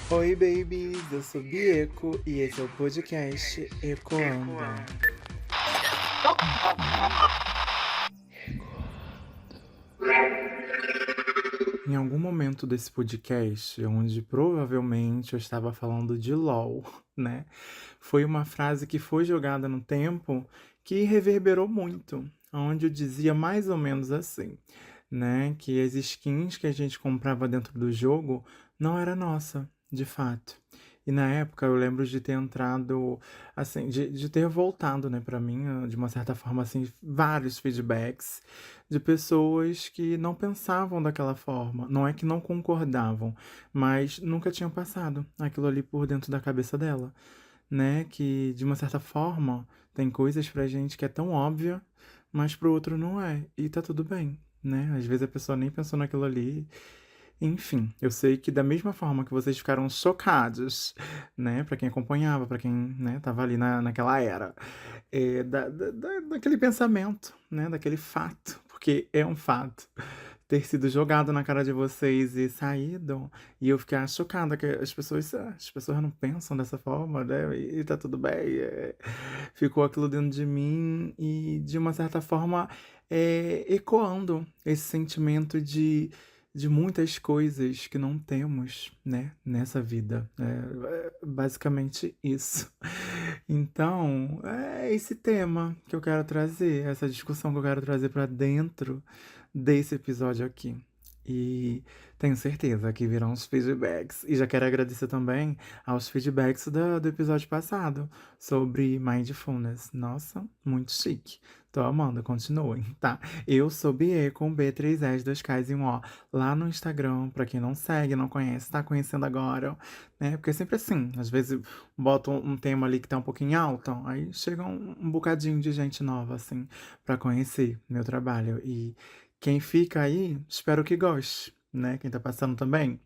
Oi, babies! Eu sou Bieco e esse é o podcast Ecoando. Em algum momento desse podcast, onde provavelmente eu estava falando de LOL, né? Foi uma frase que foi jogada no tempo que reverberou muito, onde eu dizia mais ou menos assim, né? Que as skins que a gente comprava dentro do jogo não era nossa, de fato. E na época eu lembro de ter entrado, assim, de ter voltado, né, pra mim, de uma certa forma, assim, vários feedbacks de pessoas que não pensavam daquela forma. Não é que não concordavam, mas nunca tinham passado aquilo ali por dentro da cabeça dela, né? Que de uma certa forma tem coisas pra gente que é tão óbvia, mas pro outro não é. E tá tudo bem, né? Às vezes a pessoa nem pensou naquilo ali. Enfim, eu sei que da mesma forma que vocês ficaram chocados, né, pra quem acompanhava, pra quem, né, tava ali naquela era, daquele pensamento, né, daquele fato, porque é um fato, ter sido jogado na cara de vocês e saído, e eu ficar chocada que as pessoas não pensam dessa forma, né, e tá tudo bem, ficou aquilo dentro de mim e de uma certa forma ecoando esse sentimento de muitas coisas que não temos, né, nessa vida. É basicamente isso. Então, é esse tema que eu quero trazer, essa discussão que eu quero trazer para dentro desse episódio aqui. E tenho certeza que virão os feedbacks. E já quero agradecer também aos feedbacks do episódio passado sobre mindfulness. Nossa, muito chique. Tô amando, continuem, tá? Eu sou Bie com B3S, 2Ks e um O lá no Instagram, pra quem não segue, não conhece, tá conhecendo agora, né? Porque é sempre assim, às vezes boto um tema ali que tá um pouquinho alto, aí chega um bocadinho de gente nova, assim, pra conhecer meu trabalho. E quem fica aí, espero que goste, né? Quem tá passando também,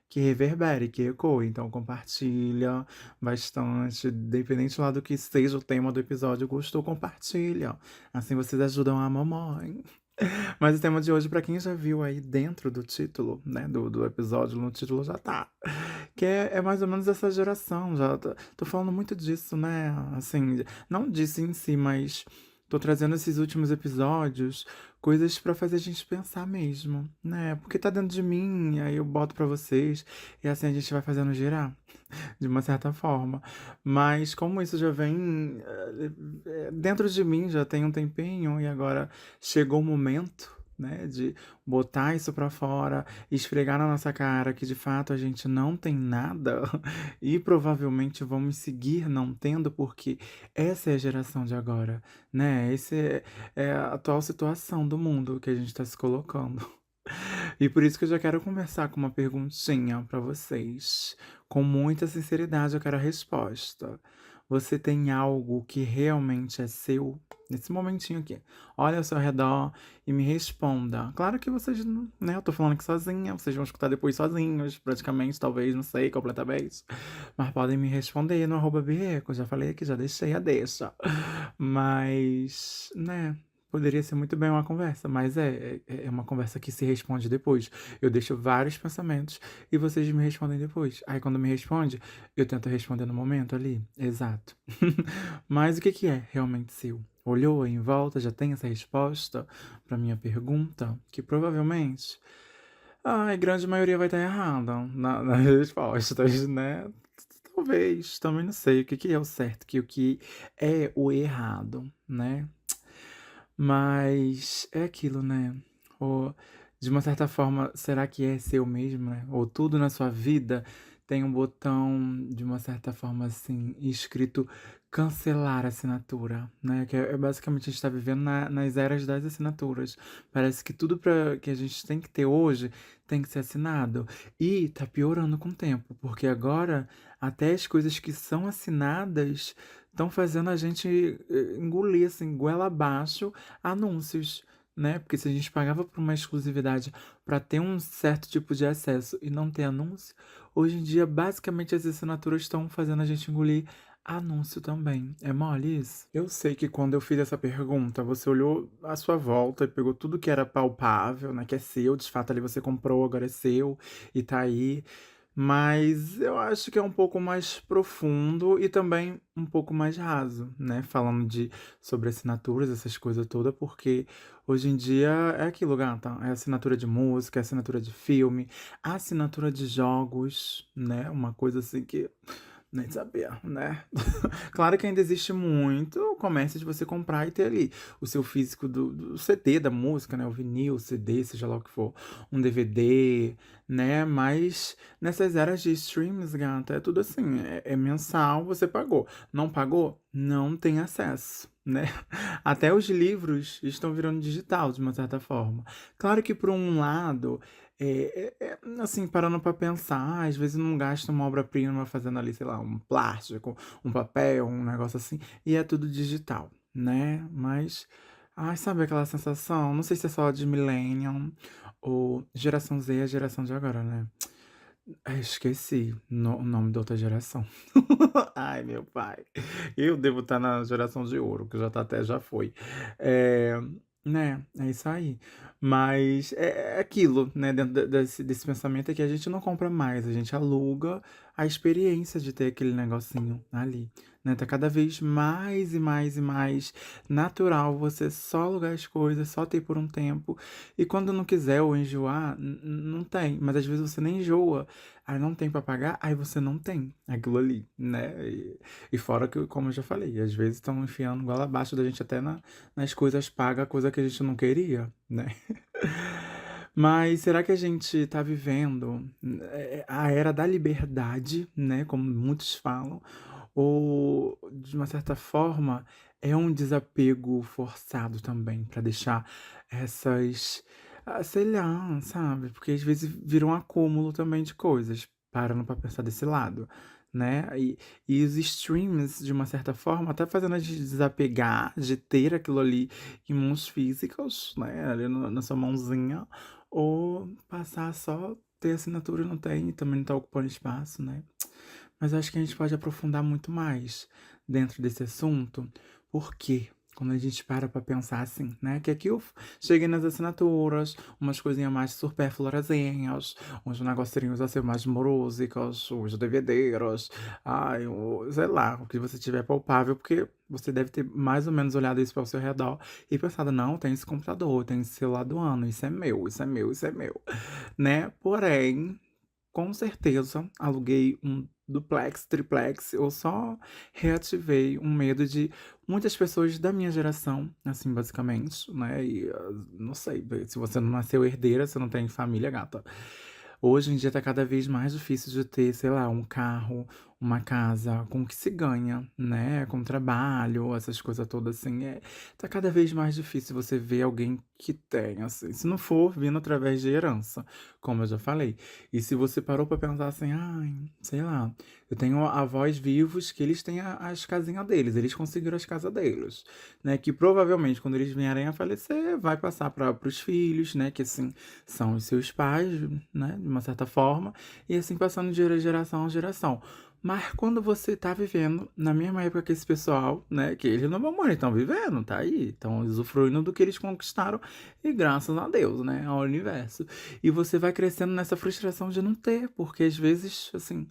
que reverbere, que ecoe. Então compartilha bastante, independente lá do que seja o tema do episódio, gostou, compartilha. Assim vocês ajudam a mamãe. Mas o tema de hoje, pra quem já viu aí dentro do título, né, do episódio, no título já tá. Que é mais ou menos essa geração, já tô falando muito disso, né? Assim, não disso em si, mas tô trazendo esses últimos episódios, coisas pra fazer a gente pensar mesmo, né? Porque tá dentro de mim, aí eu boto pra vocês, e assim a gente vai fazendo girar, de uma certa forma. Mas como isso já vem dentro de mim, já tem um tempinho, e agora chegou o momento. Né, de botar isso pra fora, esfregar na nossa cara que de fato a gente não tem nada e provavelmente vamos seguir não tendo, porque essa é a geração de agora, né? É a atual situação do mundo que a gente está se colocando. E por isso que eu já quero começar com uma perguntinha pra vocês. Com muita sinceridade, eu quero a resposta. Você tem algo que realmente é seu? Nesse momentinho aqui. Olha ao seu redor e me responda. Claro que vocês, né? Eu tô falando aqui sozinha, vocês vão escutar depois sozinhos, praticamente, talvez, não sei, completamente. Mas podem me responder no @Bieco. Já falei aqui, já deixei a deixa. Mas, né? Poderia ser muito bem uma conversa, mas é uma conversa que se responde depois. Eu deixo vários pensamentos e vocês me respondem depois. Aí quando me responde, eu tento responder no momento ali. Exato. Mas o que que é realmente seu? Olhou aí em volta, já tem essa resposta para minha pergunta, que provavelmente a grande maioria vai estar errada nas respostas, né? Talvez, também não sei o que que é o certo, que o que é o errado, né? Mas é aquilo, né? Ou, de uma certa forma, será que é seu mesmo, né? Ou tudo na sua vida tem um botão, de uma certa forma, assim, escrito cancelar assinatura, né? Que é basicamente a gente está vivendo nas eras das assinaturas. Parece que tudo que a gente tem que ter hoje tem que ser assinado. E tá piorando com o tempo, porque agora até as coisas que são assinadas estão fazendo a gente engolir, assim, goela abaixo anúncios, né? Porque se a gente pagava por uma exclusividade para ter um certo tipo de acesso e não ter anúncio, hoje em dia, basicamente, as assinaturas estão fazendo a gente engolir anúncio também. É mole isso? Eu sei que quando eu fiz essa pergunta, você olhou à sua volta e pegou tudo que era palpável, né? Que é seu, de fato ali você comprou, agora é seu e tá aí. Mas eu acho que é um pouco mais profundo e também um pouco mais raso, né, falando de sobre assinaturas, essas coisas toda, porque hoje em dia é aquilo, gata, é assinatura de música, é assinatura de filme, assinatura de jogos, né, uma coisa assim que nem sabia, né. Claro que ainda existe muito o comércio de você comprar e ter ali o seu físico do CD da música, né, o vinil, o CD, seja lá o que for, um DVD, né, mas nessas eras de streams, gata, é tudo assim, é mensal, você pagou. Não pagou? Não tem acesso, né. Até os livros estão virando digital, de uma certa forma. Claro que por um lado, assim, parando pra pensar, às vezes não gasta uma obra-prima fazendo ali, sei lá, um plástico, um papel, um negócio assim, e é tudo digital, né? Mas, ai, sabe aquela sensação? Não sei se é só de Millennium ou geração Z é a geração de agora, né? Ai, esqueci o nome da outra geração. Ai, meu pai. Eu devo estar na geração de ouro, que já tá até já foi. É, né, é isso aí. Mas é aquilo, né, dentro desse pensamento é que a gente não compra mais, a gente aluga a experiência de ter aquele negocinho ali, né? Tá cada vez mais e mais e mais natural você só alugar as coisas, só ter por um tempo. E quando não quiser ou enjoar, não tem. Mas às vezes você nem enjoa, aí não tem pra pagar, aí você não tem aquilo ali, né? E fora que, como eu já falei, às vezes estão enfiando goela abaixo da gente até nas coisas pagas, coisa que a gente não queria, né? Mas será que a gente tá vivendo a era da liberdade, né? Como muitos falam, ou de uma certa forma é um desapego forçado também para deixar essas, sei lá, sabe? Porque às vezes vira um acúmulo também de coisas, parando para pensar desse lado, né? E os streams, de uma certa forma, até fazendo a gente desapegar de ter aquilo ali em mãos físicas, né? Ali na sua mãozinha, ou passar só ter assinatura e não tem, e também não tá ocupando espaço, né? Mas eu acho que a gente pode aprofundar muito mais dentro desse assunto, porque quando a gente para pensar assim, né? Que aqui eu cheguei nas assinaturas, umas coisinhas mais supérfluazinhas, uns negocinhos assim mais morosicos, os DVDs, ai, sei lá, o que você tiver palpável, porque você deve ter mais ou menos olhado isso para o seu redor e pensado, não, tem esse computador, tem esse celular do ano, isso é meu, isso é meu, isso é meu, né? Porém, com certeza, aluguei um duplex, triplex, eu só reativei um medo de muitas pessoas da minha geração, assim, basicamente, né? E não sei, se você não nasceu herdeira, você não tem família, gata. Hoje em dia tá cada vez mais difícil de ter, sei lá, um carro, uma casa com que se ganha, né? Com trabalho, essas coisas todas assim. Tá cada vez mais difícil você ver alguém que tem, assim. Se não for vindo através de herança, como eu já falei. E se você parou pra pensar assim, ai, sei lá, eu tenho avós vivos que eles têm as casinhas deles, eles conseguiram as casas deles, né? Que provavelmente quando eles vierem a falecer, vai passar para os filhos, né? Que assim são os seus pais, né? De uma certa forma, e assim passando de geração a geração. Mas quando você tá vivendo na mesma época que esse pessoal, né? Que eles não vão morrer, estão vivendo, tá aí, estão usufruindo do que eles conquistaram, e graças a Deus, né? Ao universo. E você vai crescendo nessa frustração de não ter, porque às vezes, assim,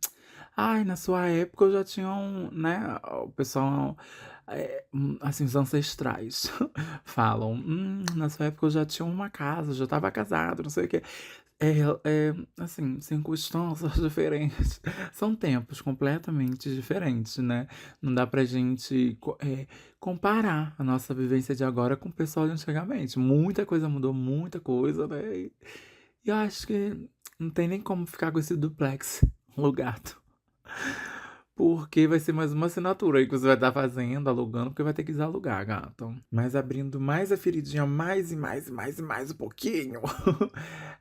ai, na sua época eu já tinha um, né? O pessoal, assim, os ancestrais falam, na sua época eu já tinha uma casa, já estava casado, não sei o quê. Assim, circunstâncias diferentes. São tempos completamente diferentes, né? Não dá pra gente comparar a nossa vivência de agora com o pessoal de antigamente. Muita coisa mudou, muita coisa, né? E eu acho que não tem nem como ficar com esse duplex alugado. Porque vai ser mais uma assinatura aí que você vai estar fazendo, alugando, porque vai ter que desalugar, gato. Mas abrindo mais a feridinha, mais e mais e mais e mais um pouquinho.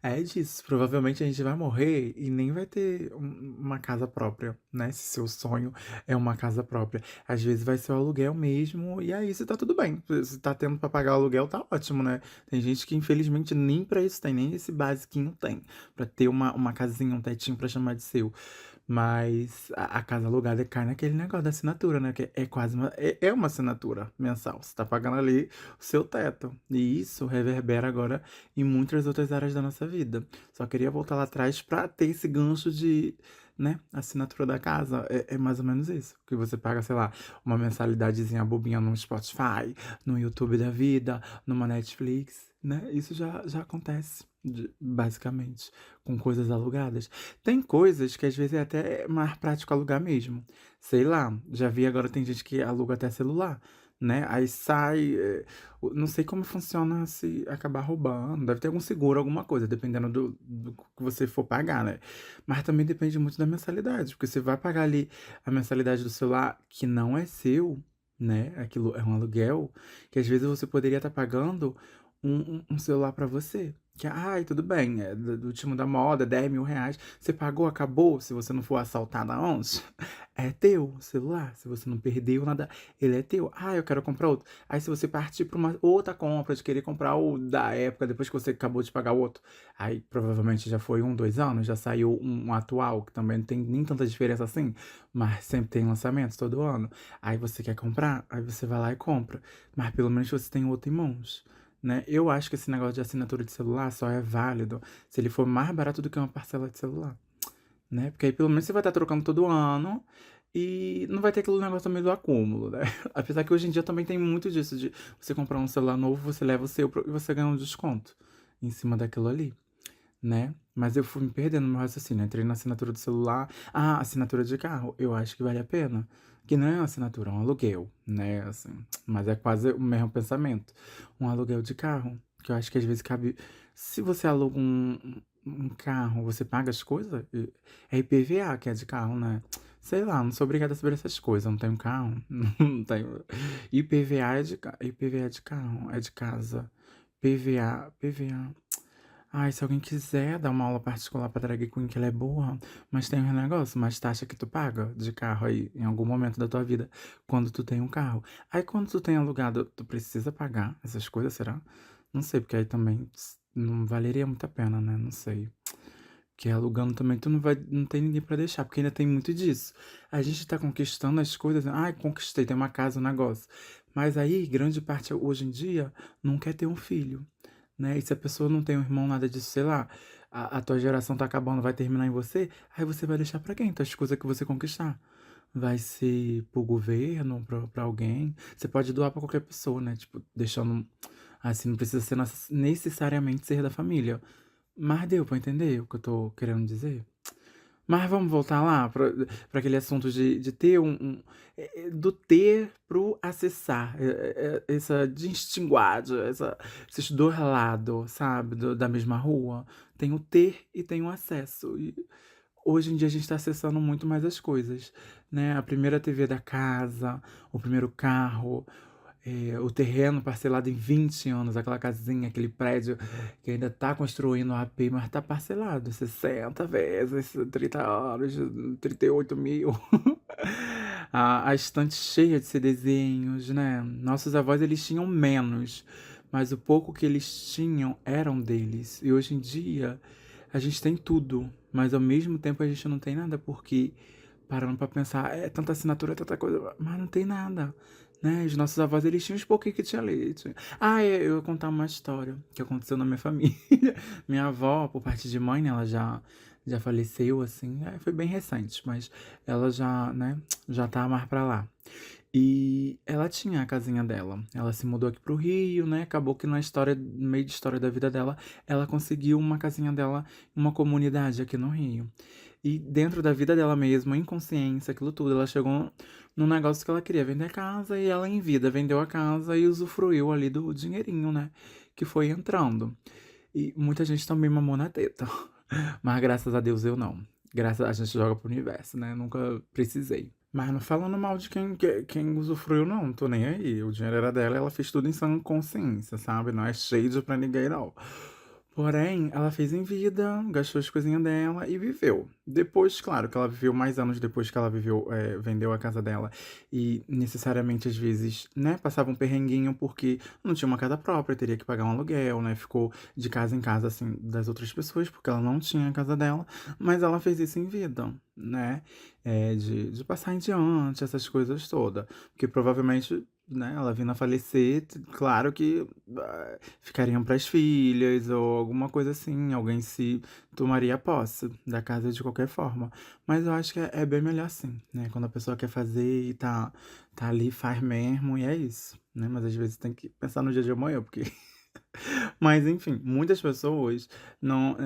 É disso. Provavelmente a gente vai morrer e nem vai ter uma casa própria, né? Se seu sonho é uma casa própria. Às vezes vai ser o aluguel mesmo, e aí você tá tudo bem. Se tá tendo pra pagar o aluguel, tá ótimo, né? Tem gente que infelizmente nem pra isso tem, nem esse basiquinho tem. Pra ter uma casinha, um tetinho pra chamar de seu. Mas a casa alugada cai naquele negócio da assinatura, né? Que é quase uma assinatura mensal. Você tá pagando ali o seu teto. E isso reverbera agora em muitas outras áreas da nossa vida. Só queria voltar lá atrás pra ter esse gancho de né, a assinatura da casa é mais ou menos isso, que você paga, sei lá, uma mensalidadezinha bobinha no Spotify, no YouTube da vida, numa Netflix, né, isso já acontece, basicamente, com coisas alugadas. Tem coisas que às vezes é até mais prático alugar mesmo, sei lá, já vi agora tem gente que aluga até celular, né, aí sai, não sei como funciona se acabar roubando, deve ter algum seguro, alguma coisa, dependendo do que você for pagar, né. Mas também depende muito da mensalidade, porque você vai pagar ali a mensalidade do celular que não é seu, né, aquilo é um aluguel, que às vezes você poderia estar pagando um celular para você. Que, ai, tudo bem, é do último da moda, R$ 10.000. Você pagou, acabou. Se você não for assaltada antes, é teu celular. Se você não perdeu nada, ele é teu. Ah, eu quero comprar outro. Aí se você partir para uma outra compra de querer comprar o da época, depois que você acabou de pagar o outro, aí provavelmente já foi 2 anos, já saiu um atual, que também não tem nem tanta diferença assim, mas sempre tem lançamentos todo ano. Aí você quer comprar, aí você vai lá e compra. Mas pelo menos você tem outro em mãos, né? Eu acho que esse negócio de assinatura de celular só é válido se ele for mais barato do que uma parcela de celular, né? Porque aí pelo menos você vai estar trocando todo ano e não vai ter aquele negócio também do acúmulo, né? Apesar que hoje em dia também tem muito disso, de você comprar um celular novo, você leva o seu e você ganha um desconto em cima daquilo ali, né? Mas eu fui me perdendo no meu raciocínio. Entrei na assinatura do celular. Ah, assinatura de carro. Eu acho que vale a pena. Que não é uma assinatura, é um aluguel, né? Assim, mas é quase o mesmo pensamento. Um aluguel de carro. Que eu acho que às vezes cabe. Se você aluga um carro, você paga as coisas? É IPVA que é de carro, né? Sei lá, não sou obrigada a saber essas coisas. Eu não tenho carro. Não tenho. IPVA é IPVA é de carro, é de casa. PVA. Ai, se alguém quiser dar uma aula particular pra drag queen, que ela é boa, mas tem um negócio, mais taxa que tu paga de carro aí, em algum momento da tua vida, quando tu tem um carro. Aí quando tu tem alugado, tu precisa pagar essas coisas, será? Não sei, porque aí também não valeria muito a pena, né? Não sei. Porque alugando também tu não tem ninguém pra deixar, porque ainda tem muito disso. A gente tá conquistando as coisas, né? Ai, conquistei, tem uma casa, um negócio. Mas aí, grande parte hoje em dia não quer ter um filho, né? E se a pessoa não tem um irmão, nada disso, sei lá, a tua geração tá acabando, vai terminar em você, aí você vai deixar pra quem? Então, as coisas que você conquistar. Vai ser pro governo, pra alguém. Você pode doar pra qualquer pessoa, né? Tipo, deixando. Assim, não precisa ser necessariamente ser da família. Mas deu pra entender o que eu tô querendo dizer? Mas vamos voltar lá para aquele assunto de ter do ter pro acessar, essa distinguagem, esses dois lados, sabe, da mesma rua. Tem o ter e tem o acesso. E hoje em dia a gente está acessando muito mais as coisas, né? A primeira TV da casa, o primeiro carro, o terreno parcelado em 20 anos, aquela casinha, aquele prédio que ainda tá construindo o AP, mas tá parcelado 60 vezes, 30 anos, 38 mil. A estante cheia de CDzinhos, né? Nossos avós, eles tinham menos, mas o pouco que eles tinham eram deles. E hoje em dia, a gente tem tudo, mas ao mesmo tempo a gente não tem nada, porque parando pra pensar, é tanta assinatura, é tanta coisa, mas não tem nada, né? Os nossos avós, eles tinham uns pouquinhos que tinha leite. Ah, eu ia contar uma história que aconteceu na minha família. Minha avó, por parte de mãe, né, ela já faleceu, assim, foi bem recente, mas ela já, né, já tá mais pra lá. E ela tinha a casinha dela. Ela se mudou aqui pro Rio, né? Acabou que na história, no meio de história da vida dela, ela conseguiu uma casinha dela em uma comunidade aqui no Rio. E dentro da vida dela mesma, em consciência, aquilo tudo, ela chegou num negócio que ela queria vender a casa e ela em vida vendeu a casa e usufruiu ali do dinheirinho, né? Que foi entrando. E muita gente também mamou na teta. Mas graças a Deus eu não. Graças a gente joga pro universo, né? Nunca precisei. Mas não falando mal de quem usufruiu, não. Tô nem aí. O dinheiro era dela e ela fez tudo em sã consciência, sabe? Não é shade pra ninguém, não. Porém, ela fez em vida, gastou as coisinhas dela e viveu. Depois, claro, que ela viveu mais anos depois que ela viveu, vendeu a casa dela. E necessariamente, às vezes, né, passava um perrenguinho porque não tinha uma casa própria, teria que pagar um aluguel, né? Ficou de casa em casa, assim, das outras pessoas, porque ela não tinha a casa dela. Mas ela fez isso em vida, né? De passar em diante, essas coisas todas. Porque provavelmente né, ela vindo a falecer, claro que ficariam para as filhas ou alguma coisa assim, alguém se tomaria posse da casa de qualquer forma. Mas eu acho que é bem melhor assim, né? Quando a pessoa quer fazer e tá ali, faz mesmo, e é isso, né? Mas às vezes tem que pensar no dia de amanhã, porque mas enfim, muitas pessoas não,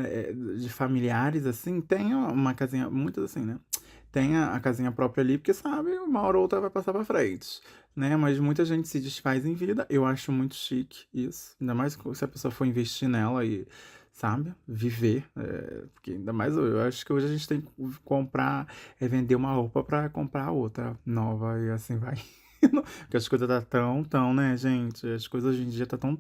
de familiares, assim, têm uma casinha, muitas assim, né? Tem a casinha própria ali, porque sabe, uma hora ou outra vai passar pra frente, né? Mas muita gente se desfaz em vida. Eu acho muito chique isso. Ainda mais se a pessoa for investir nela e, sabe, viver. Porque ainda mais eu acho que hoje a gente tem que comprar, vender uma roupa pra comprar outra nova e assim vai. Porque as coisas tá tão, né, gente? As coisas hoje em dia tá tão.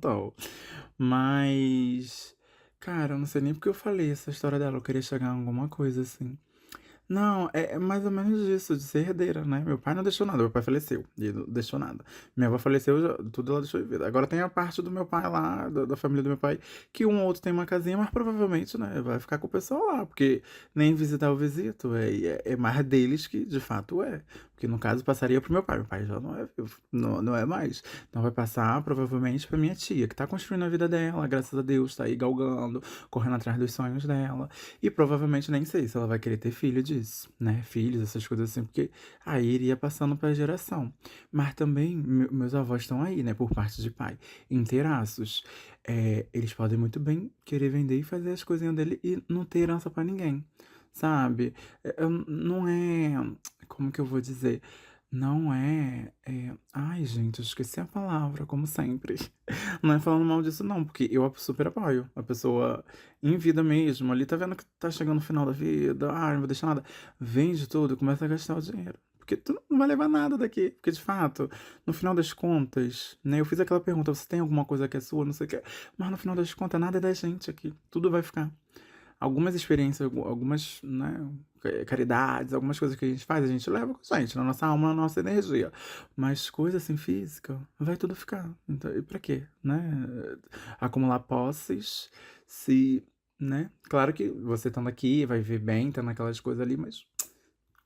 Mas, cara, eu não sei nem porque eu falei essa história dela. Eu queria chegar a alguma coisa assim. Não, é mais ou menos isso, de ser herdeira, né? Meu pai não deixou nada, meu pai faleceu, e ele não deixou nada. Minha avó faleceu, tudo ela deixou de vida. Agora tem a parte do meu pai lá, da família do meu pai, que um ou outro tem uma casinha, mas provavelmente, né, vai ficar com o pessoal lá, porque nem visitar eu visito, é mais deles que de fato é. Porque no caso passaria pro meu pai já não é vivo, não é mais. Então vai passar provavelmente pra minha tia, que tá construindo a vida dela, graças a Deus, tá aí galgando, correndo atrás dos sonhos dela. E provavelmente nem sei se ela vai querer ter filho disso, né? Filhos, essas coisas assim, porque aí iria passando pra geração. Mas também meus avós estão aí, né? Por parte de pai, inteiraços. Eles podem muito bem querer vender e fazer as coisinhas dele e não ter herança pra ninguém, sabe? Não é. Como que eu vou dizer? Não ai, gente, eu esqueci a palavra, como sempre. Não é falando mal disso, não, porque eu super apoio. A pessoa em vida mesmo, ali tá vendo que tá chegando no final da vida, não vou deixar nada. Vende tudo e começa a gastar o dinheiro. Porque tu não vai levar nada daqui. Porque, de fato, no final das contas, né? Eu fiz aquela pergunta: você tem alguma coisa que é sua? Não sei o que. Mas no final das contas, nada é da gente aqui. Tudo vai ficar. Algumas experiências, algumas, né, caridades, algumas coisas que a gente faz, a gente leva com a gente, na nossa alma, na nossa energia. Mas coisa assim física, vai tudo ficar. Então, e pra quê, né? Acumular posses, se, né? Claro que você estando aqui vai viver bem, tendo aquelas coisas ali, mas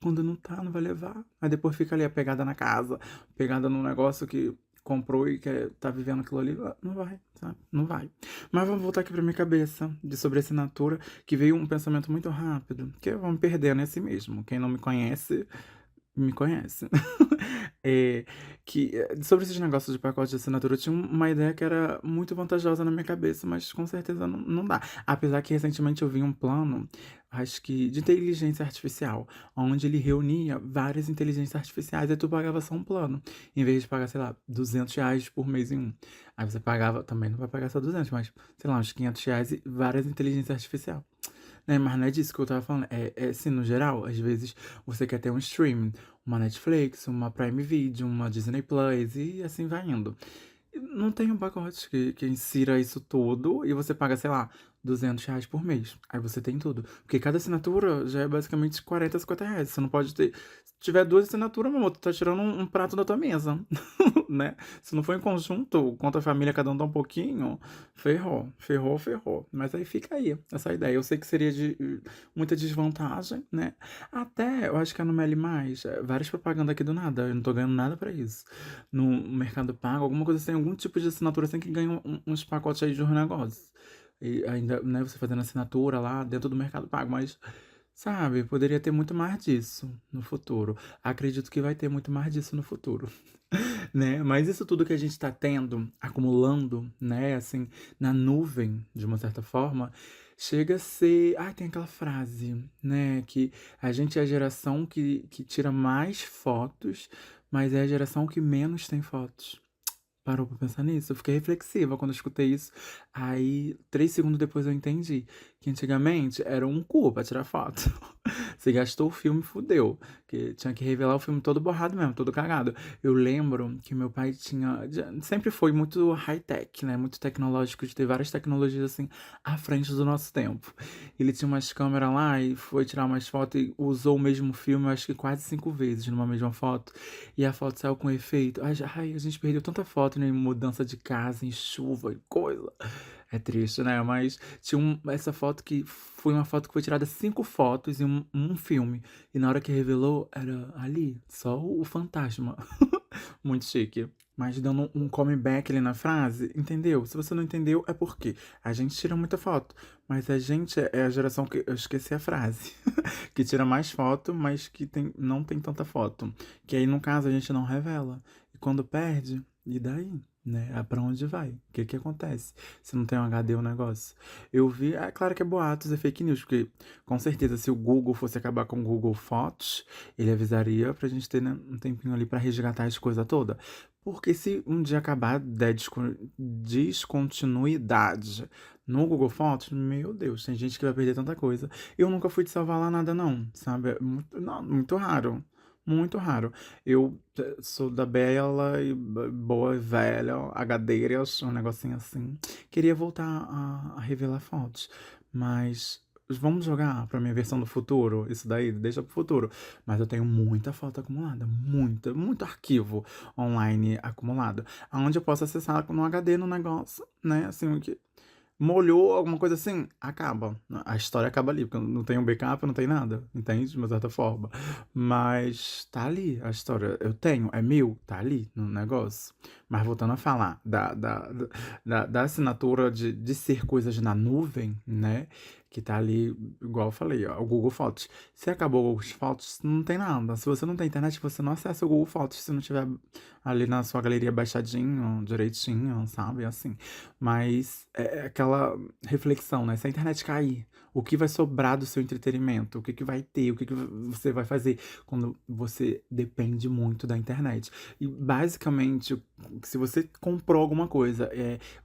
quando não tá, não vai levar. Aí depois fica ali a pegada na casa, pegada num negócio que comprou e quer tá vivendo aquilo ali. Não vai, sabe? Não vai. Mas vamos voltar aqui pra minha cabeça, de sobre assinatura, que veio um pensamento muito rápido, que vamos perder nesse mesmo. Quem não me conhece. É, sobre esses negócios de pacote de assinatura, eu tinha uma ideia que era muito vantajosa na minha cabeça, mas com certeza não dá. Apesar que recentemente eu vi um plano, acho que de inteligência artificial, onde ele reunia várias inteligências artificiais e tu pagava só um plano, em vez de pagar, sei lá, R$ 200 por mês em um. Aí você pagava, também não vai pagar só 200, mas, sei lá, uns R$ 500 e várias inteligências artificiais. Né, mas não é disso que eu tava falando. Assim, no geral, às vezes você quer ter um streaming, uma Netflix, uma Prime Video, uma Disney Plus e assim vai indo. E não tem um pacote que insira isso tudo e você paga, sei lá, R$ 200 por mês. Aí você tem tudo. Porque cada assinatura já é basicamente 40, R$ 50. Você não pode ter. Se tiver duas assinaturas, meu amor, tu tá tirando um prato da tua mesa. Né? Se não for em conjunto, contra a família, cada um dá um pouquinho, ferrou. Mas aí fica aí, essa ideia. Eu sei que seria de muita desvantagem, né? Até, eu acho que é no Meli Mais, várias propagandas aqui do nada, eu não tô ganhando nada pra isso. No Mercado Pago, alguma coisa assim, algum tipo de assinatura assim que ganha uns pacotes aí de um negócio. E ainda, né, você fazendo assinatura lá dentro do Mercado Pago, mas, sabe, poderia ter muito mais disso no futuro. Acredito que vai ter muito mais disso no futuro. Né? Mas isso tudo que a gente está tendo, acumulando, né, assim, na nuvem, de uma certa forma, chega a ser. Ah, tem aquela frase, né, que a gente é a geração que tira mais fotos, mas é a geração que menos tem fotos. Parou pra pensar nisso? Eu fiquei reflexiva quando eu escutei isso. Aí, 3 segundos depois eu entendi que antigamente era um cu pra tirar foto. Você gastou o filme, fudeu. Que tinha que revelar o filme todo borrado mesmo, todo cagado. Eu lembro que meu pai sempre foi muito high-tech, né? Muito tecnológico, de ter várias tecnologias assim à frente do nosso tempo. Ele tinha umas câmeras lá e foi tirar umas fotos e usou o mesmo filme, eu acho que quase 5 vezes numa mesma foto. E a foto saiu com efeito. Ai, a gente perdeu tanta foto, né? Em mudança de casa, em chuva e coisa. É triste, né? Mas tinha essa foto que foi uma foto que foi tirada 5 fotos em um filme. E na hora que revelou, era ali, só o fantasma. Muito chique. Mas dando um comeback ali na frase, entendeu? Se você não entendeu, é porque a gente tira muita foto, mas a gente é a geração que. Eu esqueci a frase. Que tira mais foto, mas que não tem tanta foto. Que aí, no caso, a gente não revela. E quando perde, e daí? Né? Ah, pra onde vai? O que que acontece? Se não tem um HD o negócio. Eu vi, é claro que é boatos, é fake news, porque com certeza se o Google fosse acabar com o Google Fotos, ele avisaria pra gente ter, né, um tempinho ali pra resgatar as coisas todas. Porque se um dia acabar der descontinuidade no Google Fotos, meu Deus, tem gente que vai perder tanta coisa. Eu nunca fui de salvar lá nada, não, sabe? É muito, não, muito raro. Muito raro. Eu sou da bela e boa e velha, HDers, um negocinho assim. Queria voltar a revelar fotos, mas vamos jogar pra minha versão do futuro? Isso daí, deixa pro futuro. Mas eu tenho muita foto acumulada, muita, muito arquivo online acumulado, aonde eu posso acessar no HD no negócio, né? Assim, que molhou, alguma coisa assim, acaba. A história acaba ali, porque não tem um backup, não tem nada, entende? De uma certa forma. Mas tá ali a história. Eu tenho, é meu, tá ali no negócio. Mas voltando a falar da assinatura de ser coisas na nuvem, né? Que tá ali, igual eu falei, ó, o Google Fotos. Se acabou o Google Fotos, não tem nada. Se você não tem internet, você não acessa o Google Fotos se não tiver ali na sua galeria baixadinho, direitinho, sabe? Assim. Mas é aquela reflexão, né? Se a internet cair, o que vai sobrar do seu entretenimento? O que que vai ter? O que que você vai fazer quando você depende muito da internet? E basicamente, se você comprou alguma coisa,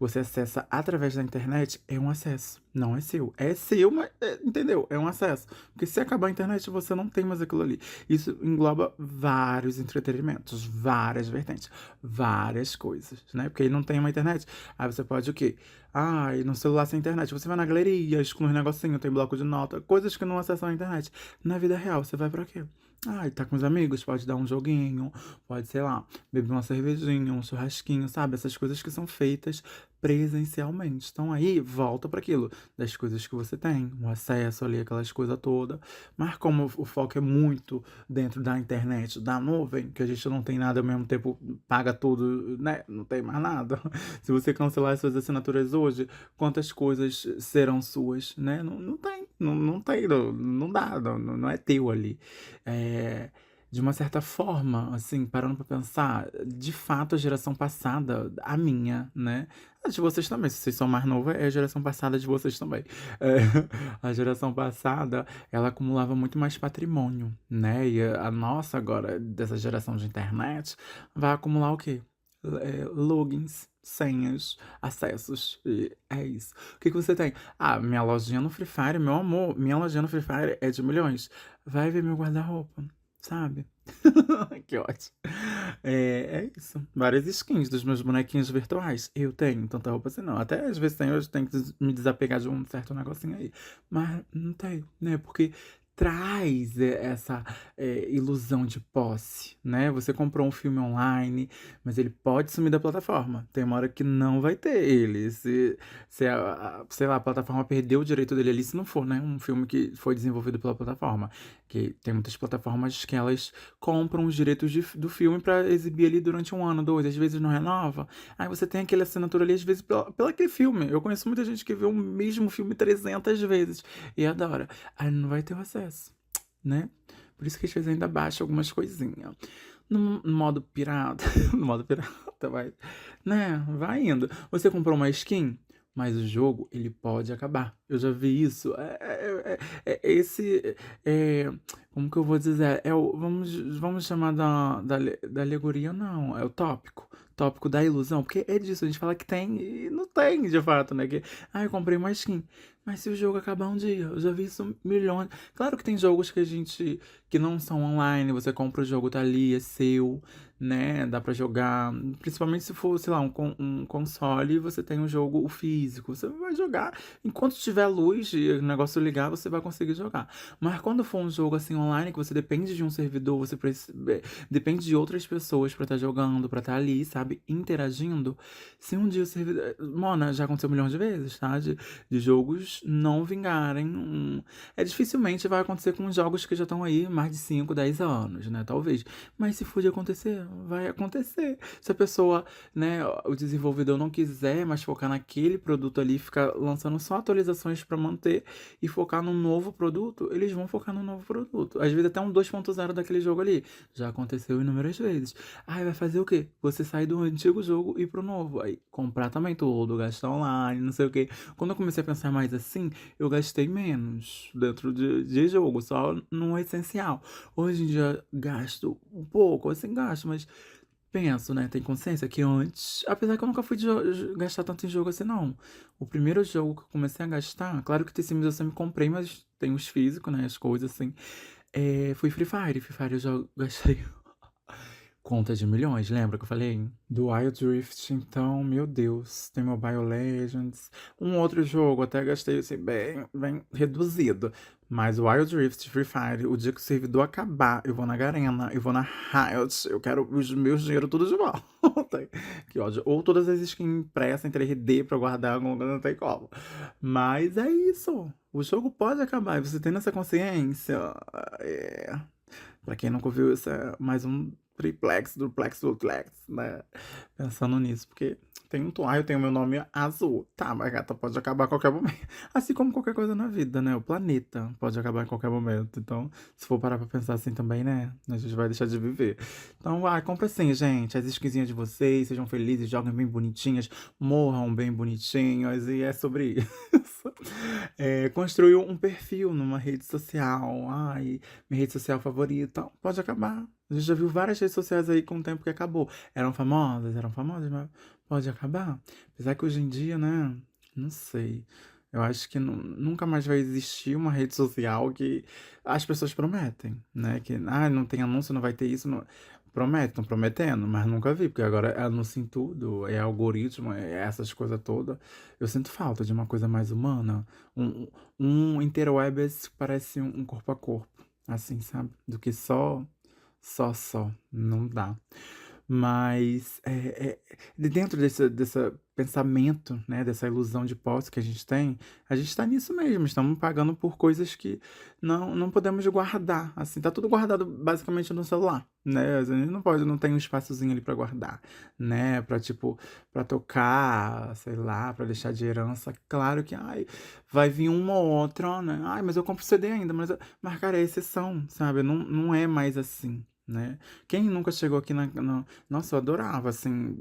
você acessa através da internet, é um acesso. Não é seu. É seu, mas entendeu? É um acesso. Porque se acabar a internet, você não tem mais aquilo ali. Isso engloba vários entretenimentos, várias vertentes, várias coisas, né? Porque aí não tem uma internet. Aí você pode o quê? Ah, e no celular sem internet. Você vai na galeria, exclui um negocinho, tem bloco de nota, coisas que não acessam a internet. Na vida real, você vai pra quê? Ah, e tá com os amigos, pode dar um joguinho, pode, sei lá, beber uma cervejinha, um churrasquinho, sabe? Essas coisas que são feitas presencialmente. Então aí volta para aquilo das coisas que você tem, o acesso ali, aquelas coisas todas. Mas como o foco é muito dentro da internet, da nuvem, que a gente não tem nada ao mesmo tempo, paga tudo, né? Não tem mais nada. Se você cancelar as suas assinaturas hoje, quantas coisas serão suas, né? Não, não tem, não tem, não dá, não é teu ali. É, de uma certa forma, assim, parando pra pensar, de fato a geração passada, a minha, né? A de vocês também, se vocês são mais novos, é a geração passada de vocês também. É, a geração passada, ela acumulava muito mais patrimônio, né? E a nossa agora, dessa geração de internet, vai acumular o quê? Logins, senhas, acessos. E é isso. O que que você tem? Ah, minha lojinha no Free Fire, meu amor, minha lojinha no Free Fire é de milhões. Vai ver meu guarda-roupa, sabe? Que ótimo. É isso. Várias skins dos meus bonequinhos virtuais. Eu tenho tanta roupa assim, não. Até às vezes tenho, eu tenho que me desapegar de um certo negocinho aí. Mas não tenho, né? Porque traz essa ilusão de posse, né? Você comprou um filme online, mas ele pode sumir da plataforma. Tem uma hora que não vai ter ele. Se sei lá, a plataforma perdeu o direito dele ali, se não for, né? Um filme que foi desenvolvido pela plataforma. Que tem muitas plataformas que elas compram os direitos do filme pra exibir ali durante um ano, dois, às vezes não renova. Aí você tem aquela assinatura ali, às vezes, pela aquele filme. Eu conheço muita gente que vê o mesmo filme 300 vezes e adora. Aí não vai ter o acesso, né? Por isso que às vezes ainda baixa algumas coisinhas. No modo pirata, no modo pirata, vai, né? Vai indo. Você comprou uma skin, mas o jogo, ele pode acabar. Eu já vi isso. Esse, como que eu vou dizer? Vamos chamar da alegoria, não. É o tópico. Tópico da ilusão. Porque é disso, a gente fala que tem e não tem, de fato, né? Eu comprei uma skin. Mas se o jogo acabar um dia, eu já vi isso milhões. Claro que tem jogos que não são online, você compra o jogo, tá ali, é seu, né? Dá pra jogar. Principalmente se for, sei lá, um console e você tem um jogo o físico. Você vai jogar. Enquanto tiver luz e o negócio ligar, você vai conseguir jogar. Mas quando for um jogo assim online, que você depende de um servidor, depende de outras pessoas pra estar jogando, pra estar ali, sabe? Interagindo. Se um dia o servidor. Mona, já aconteceu milhões de vezes, tá? De jogos jogos não vingarem. Dificilmente vai acontecer com jogos que já estão aí mais de 5, 10 anos, né? Talvez. Mas se for de acontecer, vai acontecer. Se a pessoa, né, o desenvolvedor não quiser mais focar naquele produto ali, ficar lançando só atualizações para manter e focar no novo produto, eles vão focar no novo produto. Às vezes até um 2.0 daquele jogo ali. Já aconteceu inúmeras vezes. Aí vai fazer o quê? Você sair do antigo jogo e ir pro novo. Aí comprar também tudo, gastar online, não sei o quê. Quando eu comecei a pensar mais assim, eu gastei menos dentro de jogo, só no essencial. Hoje em dia gasto um pouco, assim, gasto, mas penso, né? Tem consciência que antes, apesar que eu nunca fui gastar tanto em jogo assim, não. O primeiro jogo que eu comecei a gastar, claro que The Sims eu sempre comprei, mas tem os físicos, né? As coisas assim. Foi Free Fire. Free Fire eu já gastei conta de milhões, lembra que eu falei? Do Wild Rift, então, meu Deus, tem Mobile Legends. Um outro jogo, até gastei assim, bem reduzido. Mas Wild Rift, Free Fire, o dia que o servidor acabar, eu vou na Garena, eu vou na Riot, eu quero os meus dinheiro tudo de volta. Que ódio. Ou todas as skins impressas em 3D pra eu guardar alguma coisa, não tem como. Mas é isso. O jogo pode acabar, e você tendo essa consciência. É... Pra quem nunca ouviu, isso é mais um triplex, duplex, duplex, né? Pensando nisso, porque tem um eu tenho meu nome azul. Tá, mas a gata pode acabar a qualquer momento. Assim como qualquer coisa na vida, né? O planeta pode acabar em qualquer momento. Então, se for parar pra pensar assim também, né? A gente vai deixar de viver. Então, compra assim, gente. As skinzinhas de vocês, sejam felizes, joguem bem bonitinhas, morram bem bonitinhas. E é sobre isso. Construiu um perfil numa rede social. Ai, minha rede social favorita. Pode acabar. A gente já viu várias redes sociais aí com o tempo que acabou. Eram famosas, mas pode acabar. Apesar que hoje em dia, né? Não sei. Eu acho que nunca mais vai existir uma rede social que as pessoas prometem, né? Que não tem anúncio, não vai ter isso. Não... Prometem, estão prometendo, mas nunca vi, porque agora é anúncio em tudo, é algoritmo, é essas coisas todas. Eu sinto falta de uma coisa mais humana. Um interwebs parece um corpo a corpo, assim, sabe? Do que só. Não dá. Mas de dentro desse pensamento, né, dessa ilusão de posse que a gente tem, a gente está nisso mesmo, estamos pagando por coisas que não podemos guardar. Assim, tá tudo guardado basicamente no celular, né? A gente não pode, não tem um espaçozinho ali para guardar, né? Para tipo, para tocar, sei lá, para deixar de herança. Claro que vai vir uma ou outra, né? Mas eu compro CD ainda, mas cara, é exceção, sabe? Não é mais assim. Né? Quem nunca chegou aqui Nossa, eu adorava, assim,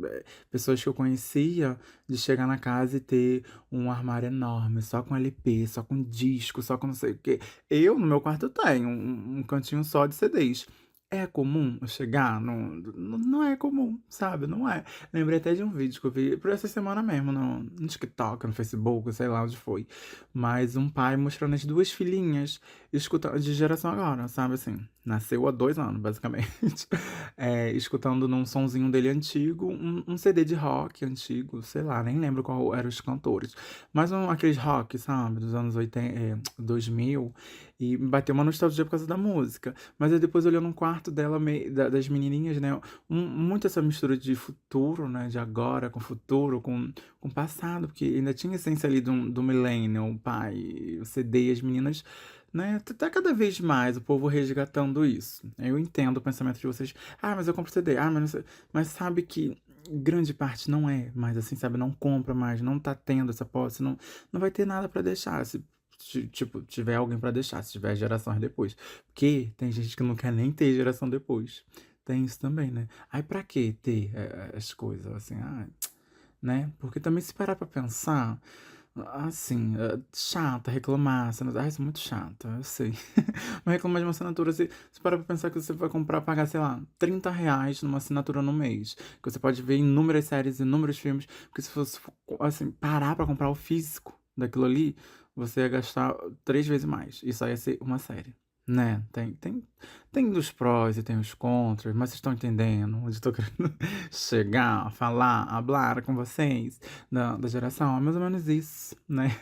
pessoas que eu conhecia, de chegar na casa e ter um armário enorme, só com LP, só com disco, só com não sei o quê. Eu, no meu quarto, tenho um cantinho só de CDs. É comum eu chegar? Não é comum, sabe? Não é. Lembrei até de um vídeo que eu vi por essa semana mesmo, no TikTok, no Facebook, sei lá onde foi. Mas um pai mostrando as duas filhinhas escutando, de geração agora, sabe assim? Nasceu há 2 anos, basicamente. Escutando num sonzinho dele antigo, um CD de rock antigo, sei lá, nem lembro qual eram os cantores. Mas aqueles rock, sabe, dos anos 80, 2000, e me bateu uma nostalgia por causa da música. Mas aí depois olhando no quarto dela, das menininhas, né, muito essa mistura de futuro, né, de agora com futuro, com passado, porque ainda tinha essência ali do millennial, o pai, o CD e as meninas, né? Tá cada vez mais o povo resgatando isso. Eu entendo o pensamento de vocês. Mas eu compro CD. Mas não sei. Mas sabe que grande parte não é mais assim, sabe? Não compra mais, não tá tendo essa posse, não vai ter nada pra deixar. Se, tipo, tiver alguém pra deixar, se tiver gerações depois. Porque tem gente que não quer nem ter geração depois. Tem isso também, né? Pra que ter as coisas assim? Né? Porque também se parar pra pensar. Assim, chata, reclamar, isso é muito chata, eu sei. Mas reclamar de uma assinatura, você para pra pensar que você vai comprar, pagar, sei lá, R$ 30 numa assinatura no mês. Que você pode ver inúmeras séries, inúmeros filmes. Porque se fosse, assim, parar pra comprar o físico daquilo ali, você ia gastar 3 vezes mais. Isso aí ia ser uma série. Né? Tem os prós e tem os contras, mas vocês estão entendendo onde eu tô querendo chegar, falar, hablar com vocês da geração? É mais ou menos isso, né?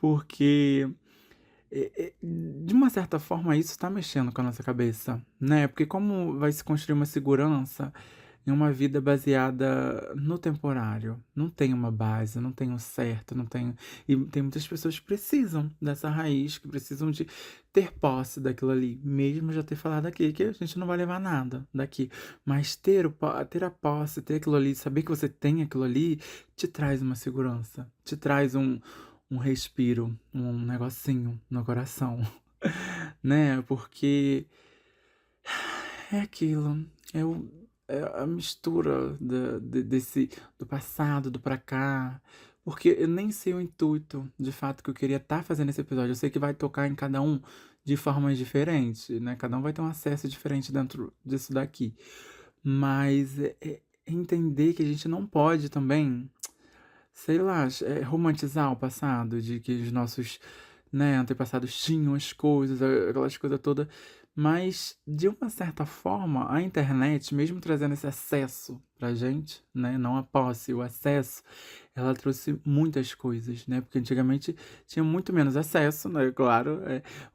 Porque, de uma certa forma, isso tá mexendo com a nossa cabeça, né? Porque como vai se construir uma segurança em uma vida baseada no temporário. Não tem uma base, não tem um certo, não tem. E tem muitas pessoas que precisam dessa raiz, que precisam de ter posse daquilo ali, mesmo já ter falado aqui que a gente não vai levar nada daqui. Mas ter a posse, ter aquilo ali, saber que você tem aquilo ali, te traz uma segurança, te traz um respiro, um negocinho no coração, né? Porque é aquilo, é a mistura do passado, do pra cá. Porque eu nem sei o intuito, de fato, que eu queria estar fazendo esse episódio. Eu sei que vai tocar em cada um de formas diferentes, né? Cada um vai ter um acesso diferente dentro disso daqui. Mas é entender que a gente não pode também, sei lá, romantizar o passado, de que os nossos, né, antepassados tinham as coisas, aquelas coisas todas. Mas, de uma certa forma, a internet, mesmo trazendo esse acesso pra gente, né, não a posse, o acesso, ela trouxe muitas coisas, né, porque antigamente tinha muito menos acesso, né, claro,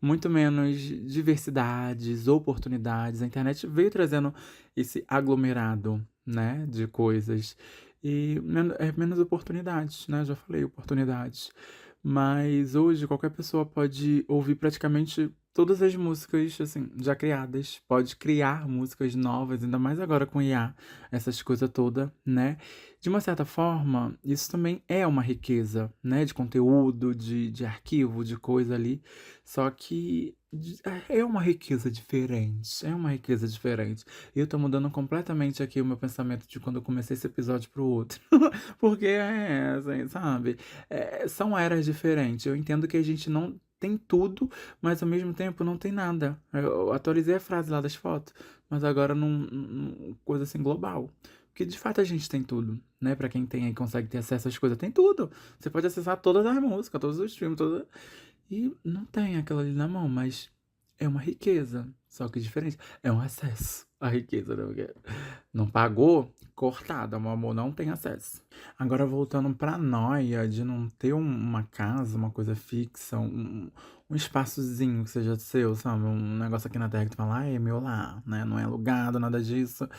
muito menos diversidades, oportunidades. A internet veio trazendo esse aglomerado, né, de coisas. E menos oportunidades, né? Já falei, oportunidades. Mas hoje qualquer pessoa pode ouvir praticamente todas as músicas, assim, já criadas. Pode criar músicas novas, ainda mais agora com IA, essas coisas todas, né? De uma certa forma, isso também é uma riqueza, né? De conteúdo, de arquivo, de coisa ali. Só que é uma riqueza diferente. É uma riqueza diferente. Eu tô mudando completamente aqui o meu pensamento de quando eu comecei esse episódio pro outro. Porque assim, sabe? São eras diferentes. Eu entendo que a gente não tem tudo, mas ao mesmo tempo não tem nada. Eu atualizei a frase lá das fotos, mas agora coisa assim global. Porque de fato a gente tem tudo, né? Pra quem tem aí consegue ter acesso às coisas, tem tudo. Você pode acessar todas as músicas, todos os filmes, toda. E não tem aquela ali na mão, mas é uma riqueza. Só que diferente. É um acesso à riqueza, né? Porque não pagou, cortada, meu amor, não tem acesso. Agora voltando pra noia de não ter uma casa, uma coisa fixa, um espaçozinho que seja seu, sabe? Um negócio aqui na terra que tu fala, ah, é meu lar, né? Não é alugado, nada disso.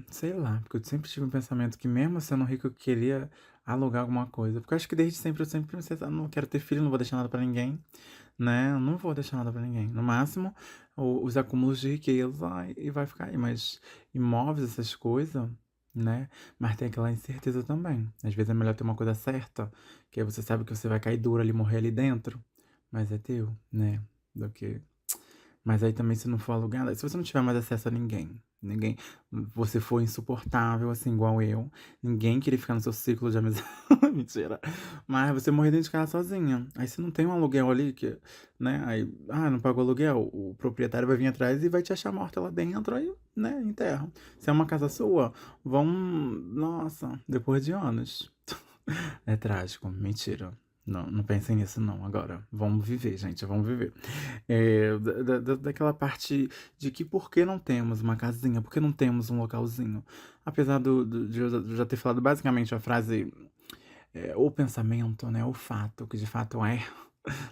Sei lá, porque eu sempre tive um pensamento que mesmo sendo rico eu queria alugar alguma coisa. Porque eu acho que desde sempre eu sempre pensei, ah, não quero ter filho, não vou deixar nada pra ninguém, né? Eu não vou deixar nada pra ninguém. No máximo, os acúmulos de riqueza e vai ficar aí. Mas imóveis, essas coisas, né? Mas tem aquela incerteza também. Às vezes é melhor ter uma coisa certa, que aí você sabe que você vai cair duro ali, morrer ali dentro, mas é teu, né? Do que mas aí também se não for alugada, se você não tiver mais acesso a ninguém, você for insuportável, assim, igual eu, ninguém queria ficar no seu ciclo de amizade, mentira, mas você morrer dentro de casa sozinha, aí você não tem um aluguel ali, que, né, aí, não pagou aluguel, o proprietário vai vir atrás e vai te achar morta lá dentro, aí, né, enterra. Se é uma casa sua, nossa, depois de anos. É trágico, mentira. Não, não pensem nisso não agora. Vamos viver, gente, vamos viver. Daquela parte de que por que não temos uma casinha, por que não temos um localzinho? Apesar de eu já ter falado basicamente a frase, o pensamento, né, o fato, que de fato é.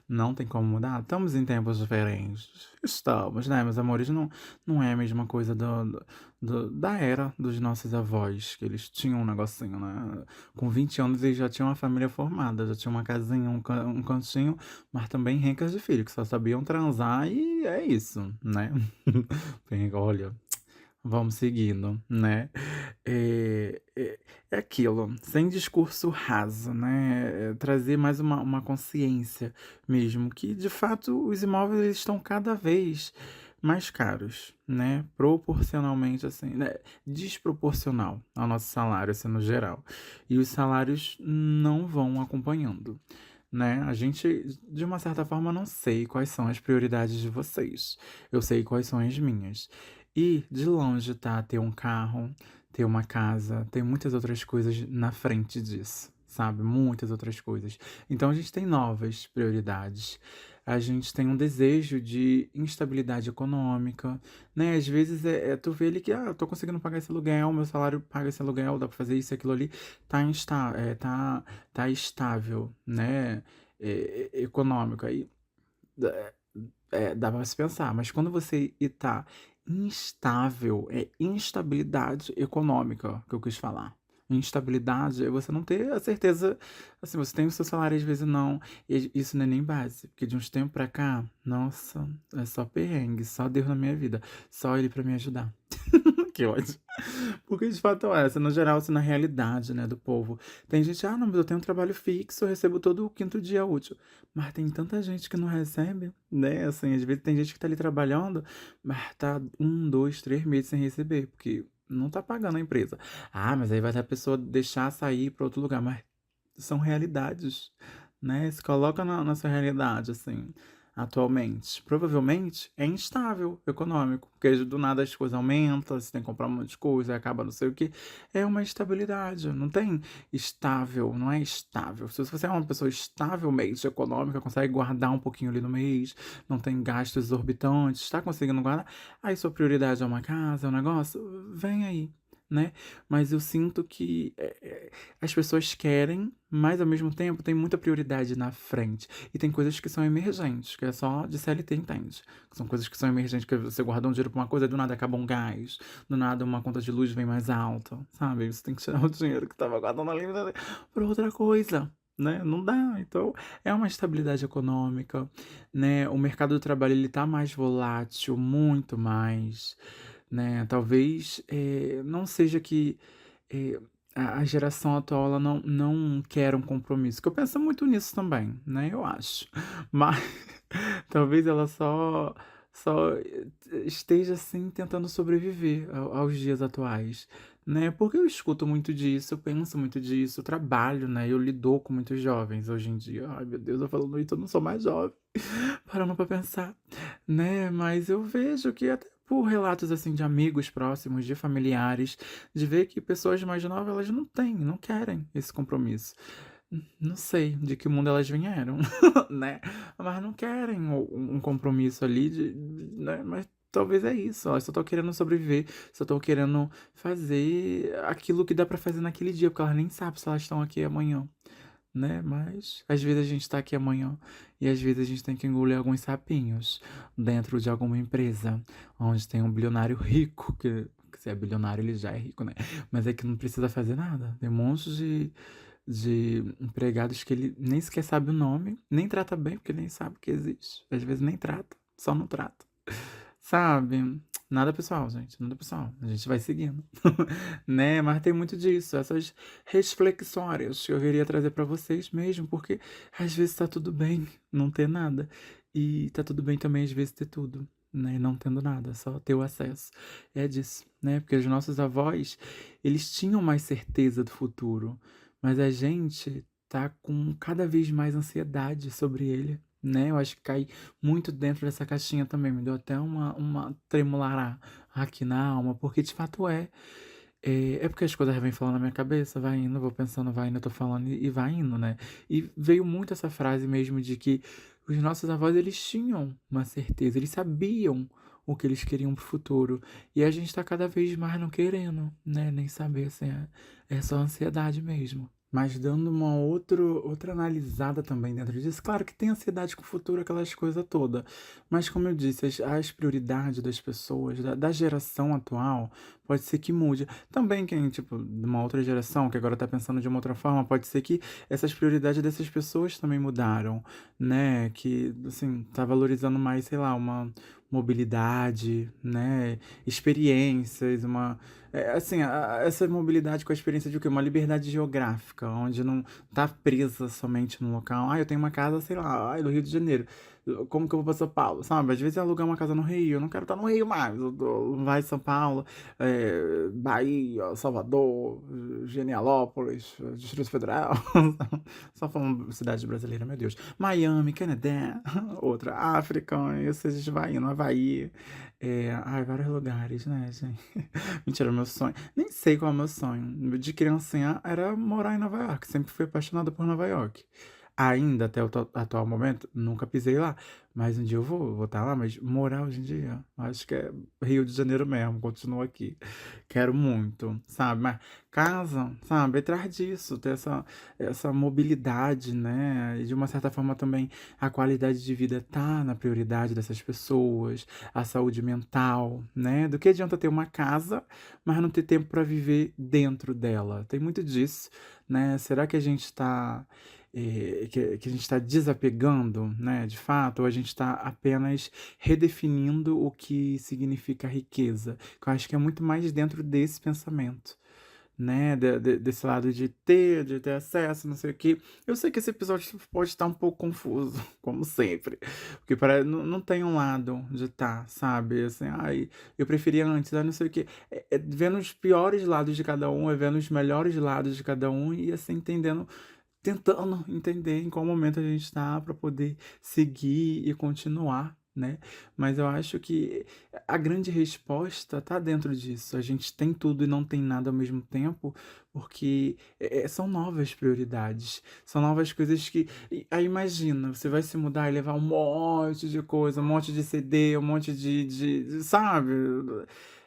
Não tem como mudar. Estamos em tempos diferentes. Estamos, né, meus amores? Não é a mesma coisa da era dos nossos avós, que eles tinham um negocinho, né? Com 20 anos eles já tinham uma família formada, já tinham uma casinha, um cantinho, mas também rencas de filho, que só sabiam transar e é isso, né? Olha, vamos seguindo, né? É aquilo, sem discurso raso, né? Trazer mais uma consciência mesmo, que de fato os imóveis eles estão cada vez mais caros, né? Proporcionalmente, assim, né? Desproporcional ao nosso salário, assim, no geral. E os salários não vão acompanhando. Né? A gente, de uma certa forma, não sei quais são as prioridades de vocês. Eu sei quais são as minhas. E de longe, tá? Ter um carro, ter uma casa, tem muitas outras coisas na frente disso, sabe? Muitas outras coisas. Então a gente tem novas prioridades. A gente tem um desejo de instabilidade econômica, né? Às vezes tu vê ali que, eu tô conseguindo pagar esse aluguel, meu salário paga esse aluguel, dá pra fazer isso e aquilo ali, tá estável, né? Econômico. Aí dá pra se pensar, mas quando você está Instável, é instabilidade econômica que eu quis falar. Instabilidade é você não ter a certeza, assim, você tem o seu salário às vezes não, e isso não é nem base, porque de uns tempos pra cá, nossa, é só perrengue, só Deus na minha vida, só Ele pra me ajudar. Que ódio. Porque de fato é essa, no geral, assim, na realidade, né, do povo. Tem gente, ah, não, mas eu tenho um trabalho fixo, eu recebo todo o quinto dia útil. Mas tem tanta gente que não recebe, né? Assim, às vezes tem gente que tá ali trabalhando, mas tá 1, 2, 3 meses sem receber, porque não tá pagando a empresa. Ah, mas aí vai a pessoa deixar sair para outro lugar, mas são realidades, né? Se coloca na sua realidade, assim, atualmente. Provavelmente é instável econômico, porque do nada as coisas aumentam, você tem que comprar um monte de coisa, aí acaba não sei o que. É uma instabilidade, não tem estável, não é estável. Se você é uma pessoa estavelmente econômica, consegue guardar um pouquinho ali no mês, não tem gastos exorbitantes, está conseguindo guardar, aí sua prioridade é uma casa, é um negócio, vem aí. Né? Mas eu sinto que as pessoas querem, mas ao mesmo tempo tem muita prioridade na frente. E tem coisas que são emergentes, que é só de CLT, entende? São coisas que são emergentes, que você guarda um dinheiro pra uma coisa, do nada acaba um gás, do nada uma conta de luz vem mais alta, sabe? Você tem que tirar o dinheiro que tava guardando ali pra outra coisa. Né? Não dá. Então, é uma estabilidade econômica, né? O mercado do trabalho ele tá mais volátil, muito mais, né? Talvez não seja que eh, a geração atual ela não quer um compromisso, que eu penso muito nisso também, né? Eu acho. Mas talvez ela só esteja assim tentando sobreviver aos dias atuais, né? Porque eu escuto muito disso, eu penso muito disso, eu trabalho, né? Eu lido com muitos jovens hoje em dia. Ai, meu Deus, eu falando isso, eu não sou mais jovem. Parando pra pensar, né? Mas eu vejo que até por relatos assim de amigos próximos, de familiares, de ver que pessoas mais novas elas não têm, não querem esse compromisso. Não sei de que mundo elas vieram, né? Mas não querem um compromisso ali, né? Mas talvez é isso, ó. Só tô querendo sobreviver, só tô querendo fazer aquilo que dá pra fazer naquele dia, porque elas nem sabem se elas estão aqui amanhã, né? Mas às vezes a gente tá aqui amanhã e às vezes a gente tem que engolir alguns sapinhos dentro de alguma empresa onde tem um bilionário rico, que se é bilionário ele já é rico, né? Mas é que não precisa fazer nada. Tem um monte de empregados que ele nem sequer sabe o nome, nem trata bem, porque nem sabe que existe. Às vezes nem trata, só não trata. Sabe? Nada pessoal, gente, nada pessoal. A gente vai seguindo, né? Mas tem muito disso, essas reflexões que eu queria trazer pra vocês mesmo, porque às vezes tá tudo bem não ter nada, e tá tudo bem também às vezes ter tudo, né? Não tendo nada, só ter o acesso. É disso, né? Porque os nossos avós, eles tinham mais certeza do futuro, mas a gente tá com cada vez mais ansiedade sobre ele. Né, eu acho que cai muito dentro dessa caixinha também, me deu até uma tremulará aqui na alma, porque de fato é porque as coisas vêm falando na minha cabeça, vai indo, vou pensando, vai indo, eu tô falando e vai indo, né? E veio muito essa frase mesmo de que os nossos avós, eles tinham uma certeza, eles sabiam o que eles queriam pro futuro. E a gente tá cada vez mais não querendo, né? Nem saber, assim, é só ansiedade mesmo. Mas dando uma outra analisada também dentro disso, claro que tem ansiedade com o futuro, aquelas coisas todas. Mas como eu disse, as prioridades das pessoas, da geração atual, pode ser que mude. Também quem, tipo, de uma outra geração, que agora tá pensando de uma outra forma, pode ser que essas prioridades dessas pessoas também mudaram, né? Que, assim, tá valorizando mais, sei lá, uma mobilidade, né? Experiências, assim, essa mobilidade com a experiência de o quê? Uma liberdade geográfica, onde não tá presa somente no local. Ah, eu tenho uma casa, sei lá, no Rio de Janeiro. Como que eu vou pra São Paulo, sabe? Às vezes eu alugar uma casa no Rio, eu não quero estar no Rio mais. Vai São Paulo, Bahia, Salvador, Genialópolis, Distrito Federal. Só falando cidade brasileira, meu Deus. Miami, Canadá, outra, África, isso a gente vai indo, Havaí. Ai, vários lugares, né, gente? Mentira, meu sonho. Nem sei qual é o meu sonho. De criancinha era morar em Nova York. Sempre fui apaixonada por Nova York. Ainda até o atual momento, nunca pisei lá, mas um dia eu vou estar lá, mas morar hoje em dia, acho que é Rio de Janeiro mesmo, continuo aqui. Quero muito, sabe, mas casa, sabe, é atrás disso, ter essa mobilidade, né, e de uma certa forma também a qualidade de vida tá na prioridade dessas pessoas, a saúde mental, né, do que adianta ter uma casa, mas não ter tempo para viver dentro dela, tem muito disso, né, será que a gente tá que a gente está desapegando, né, de fato, ou a gente está apenas redefinindo o que significa riqueza? Que eu acho que é muito mais dentro desse pensamento, né, desse lado de ter acesso, não sei o quê. Eu sei que esse episódio pode estar um pouco confuso, como sempre, porque não tem um lado de estar, sabe? Assim, ai, eu preferia antes, ai, não sei o quê. É vendo os piores lados de cada um, é vendo os melhores lados de cada um e assim entendendo tentando entender em qual momento a gente está para poder seguir e continuar, né. Mas eu acho que a grande resposta está dentro disso, a gente tem tudo e não tem nada ao mesmo tempo, porque, são novas prioridades, são novas coisas que aí imagina, você vai se mudar e levar um monte de coisa, um monte de CD, um monte de sabe?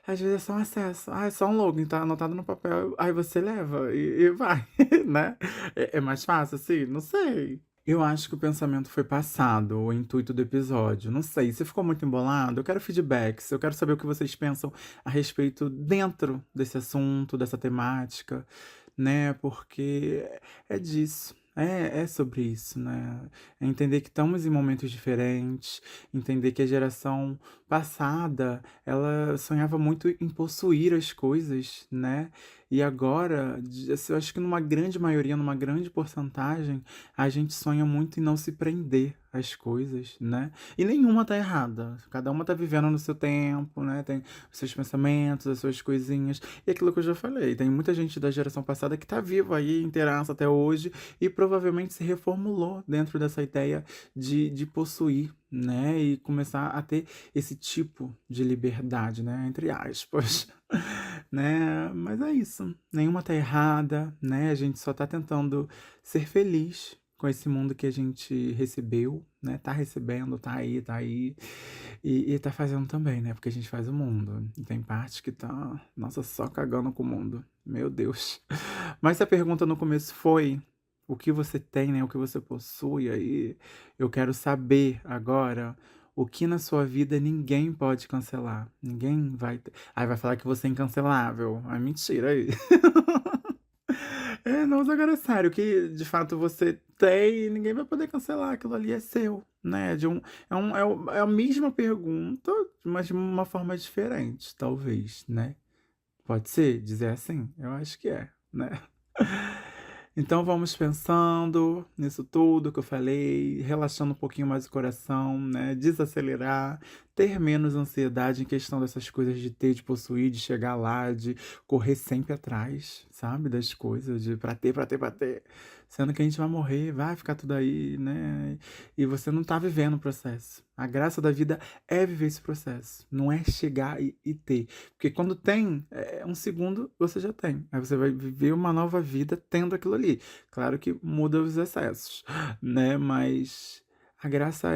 Às vezes é só um acesso, ah, é só um login, tá anotado no papel, aí você leva e vai, né. É mais fácil assim? Não sei. Eu acho que o pensamento foi passado, o intuito do episódio. Não sei, se ficou muito embolado, eu quero feedbacks, eu quero saber o que vocês pensam a respeito dentro desse assunto, dessa temática, né? Porque é disso. É sobre isso, né? É entender que estamos em momentos diferentes, entender que a geração passada, ela sonhava muito em possuir as coisas, né? E agora, assim, eu acho que numa grande maioria, numa grande porcentagem, a gente sonha muito em não se prender às coisas, né? E nenhuma tá errada. Cada uma tá vivendo no seu tempo, né? Tem os seus pensamentos, as suas coisinhas. E aquilo que eu já falei, tem muita gente da geração passada que tá viva aí, inteiraça até hoje, e provavelmente se reformulou dentro dessa ideia de possuir, né? E começar a ter esse tipo de liberdade, né? Entre aspas. Né? Mas é isso. Nenhuma tá errada, né? A gente só tá tentando ser feliz com esse mundo que a gente recebeu, né? Tá recebendo, tá aí. E tá fazendo também, né? Porque a gente faz o mundo. E tem parte que tá, nossa, só cagando com o mundo. Meu Deus. Mas se a pergunta no começo foi o que você tem, né? O que você possui aí, eu quero saber agora o que na sua vida ninguém pode cancelar. Ninguém vai. Aí vai falar que você é incancelável. Ah, mentira aí. É, não, mas agora é sério, que de fato você tem e ninguém vai poder cancelar, aquilo ali é seu, né? É a mesma pergunta, mas de uma forma diferente, talvez, né? Pode ser? Dizer assim? Eu acho que é, né? Então vamos pensando nisso tudo que eu falei, relaxando um pouquinho mais o coração, né? Desacelerar, ter menos ansiedade em questão dessas coisas de ter, de possuir, de chegar lá, de correr sempre atrás, sabe? Das coisas, de pra ter, pra ter, pra ter. Sendo que a gente vai morrer, vai ficar tudo aí, né? E você não tá vivendo o processo. A graça da vida é viver esse processo, não é chegar e ter. Porque quando tem, um segundo você já tem. Aí você vai viver uma nova vida tendo aquilo ali. Claro que muda os excessos, né? Mas a graça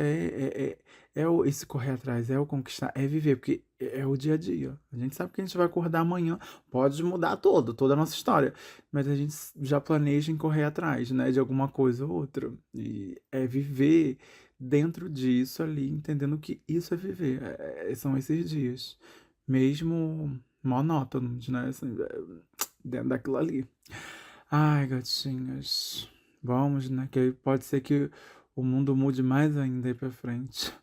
esse correr atrás, é o conquistar, é viver, porque é o dia a dia. A gente sabe que a gente vai acordar amanhã, pode mudar toda a nossa história, mas a gente já planeja em correr atrás, né? De alguma coisa ou outra. E é viver dentro disso ali, entendendo que isso é viver, são esses dias mesmo monótonos, né, assim, dentro daquilo ali. Ai, gatinhas, vamos, né, que aí pode ser que o mundo mude mais ainda aí pra frente.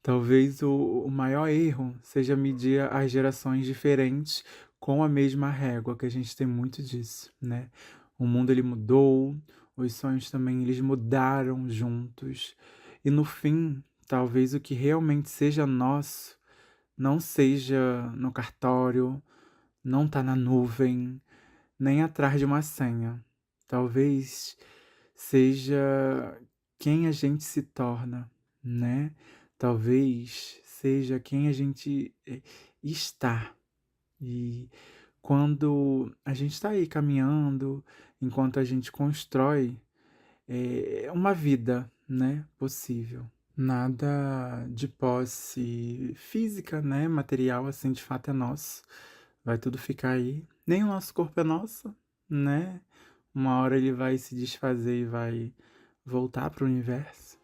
Talvez o maior erro seja medir as gerações diferentes com a mesma régua, que a gente tem muito disso, né. O mundo ele mudou, os sonhos também eles mudaram juntos, e no fim, talvez o que realmente seja nosso não seja no cartório, não tá na nuvem, nem atrás de uma senha. Talvez seja quem a gente se torna, né? Talvez seja quem a gente está. E quando a gente está aí caminhando, enquanto a gente constrói uma vida, né, possível. Nada de posse física, né, material, assim, de fato é nosso. Vai tudo ficar aí. Nem o nosso corpo é nosso, né? Uma hora ele vai se desfazer e vai voltar para o universo.